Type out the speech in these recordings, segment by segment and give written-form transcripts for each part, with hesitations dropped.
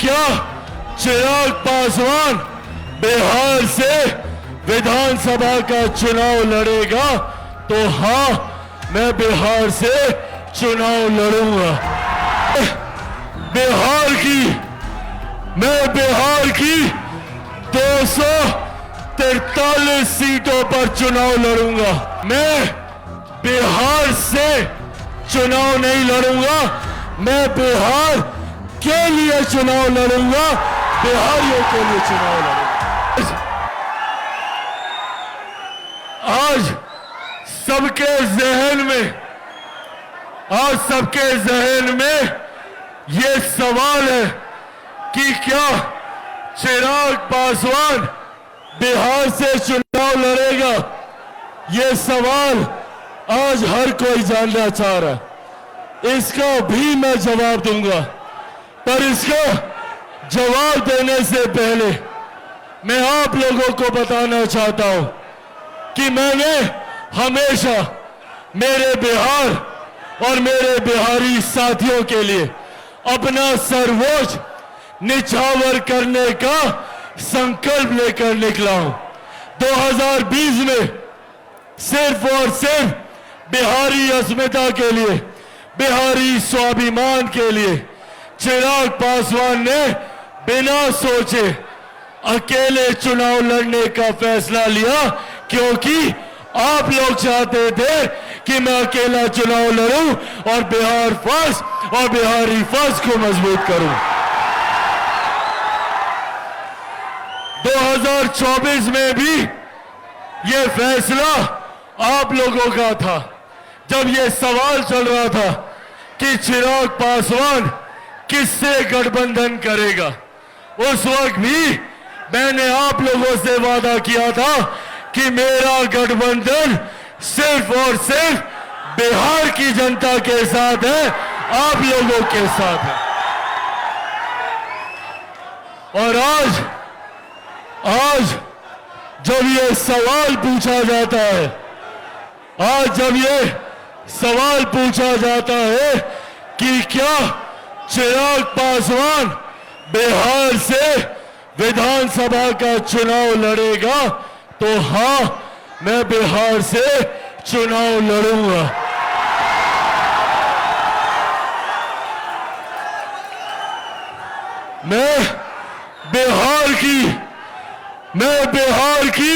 क्या चिराग पासवान बिहार से विधानसभा का चुनाव लड़ेगा? तो हाँ, मैं बिहार से चुनाव लड़ूंगा। मैं बिहार की 243 सीटों पर चुनाव लड़ूंगा। मैं बिहार से चुनाव नहीं लड़ूंगा, मैं बिहार के लिए चुनाव लड़ूंगा, बिहारियों के लिए चुनाव लड़ूंगा। आज सबके जहन में ये सवाल है कि क्या चिराग पासवान बिहार से चुनाव लड़ेगा? ये सवाल आज हर कोई जानना चाह रहा है। इसका भी मैं जवाब दूंगा, पर इसका जवाब देने से पहले मैं आप लोगों को बताना चाहता हूं कि मैंने हमेशा मेरे बिहार और मेरे बिहारी साथियों के लिए अपना सर्वोच्च निछावर करने का संकल्प लेकर निकला हूं। 2020 में सिर्फ और सिर्फ बिहारी अस्मिता के लिए, बिहारी स्वाभिमान के लिए चिराग पासवान ने बिना सोचे अकेले चुनाव लड़ने का फैसला लिया, क्योंकि आप लोग चाहते थे कि मैं अकेला चुनाव लड़ूं और बिहार फर्स्ट और बिहारी फर्स्ट को मजबूत करूं। 2024 में भी ये फैसला आप लोगों का था। जब ये सवाल चल रहा था कि चिराग पासवान किससे गठबंधन करेगा, उस वक्त भी मैंने आप लोगों से वादा किया था कि मेरा गठबंधन सिर्फ और सिर्फ बिहार की जनता के साथ है, आप लोगों के साथ है। और आज जब ये सवाल पूछा जाता है कि क्या चिराग पासवान बिहार से विधानसभा का चुनाव लड़ेगा, तो हाँ, मैं बिहार से चुनाव लड़ूंगा। मैं बिहार की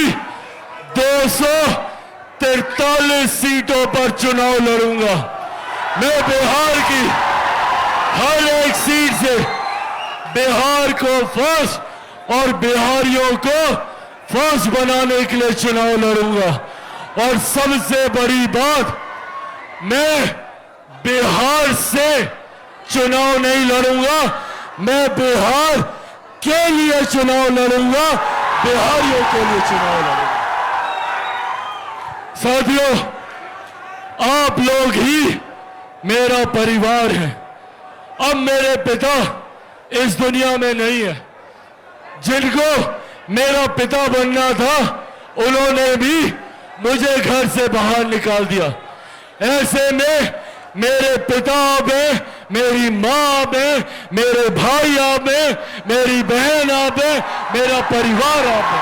243 सीटों पर चुनाव लड़ूंगा। मैं बिहार की हर एक सीट से बिहार को फर्स्ट और बिहारियों को फर्स्ट बनाने के लिए चुनाव लड़ूंगा। और सबसे बड़ी बात, मैं बिहार से चुनाव नहीं लड़ूंगा, मैं बिहार के लिए चुनाव लड़ूंगा, बिहारियों के लिए चुनाव लड़ूंगा। साथियों, आप लोग ही मेरा परिवार है। अब मेरे पिता इस दुनिया में नहीं है। जिनको मेरा पिता बनना था, उन्होंने भी मुझे घर से बाहर निकाल दिया। ऐसे में मेरे पिता आप हैं, मेरी माँ आप हैं, मेरे भाई आप हैं, मेरी बहन आप हैं, मेरा परिवार आप है।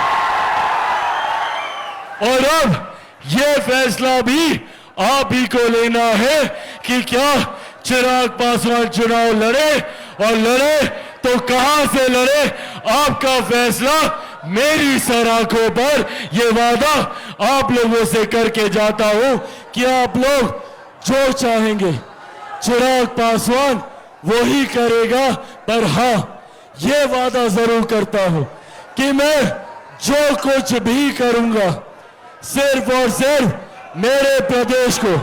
और अब ये फैसला भी आप ही को लेना है कि क्या चिराग पासवान चुनाव लड़े, और लड़े तो कहां से लड़े, आपका फैसला मेरी सराखों पर। ये वादा आप लोगों से करके जाता हूं कि आप लोग जो चाहेंगे चिराग पासवान वो ही करेगा। पर हां, ये वादा जरूर करता हूं कि मैं जो कुछ भी करूंगा, सिर्फ और सिर्फ मेरे प्रदेश को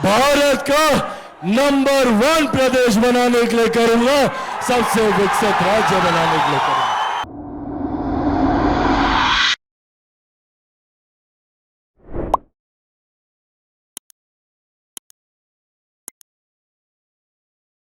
भारत का नंबर 1 प्रदेश बनाने के लिए करूंगा, सबसे विकसित राज्य बनाने के लिए करूंगा।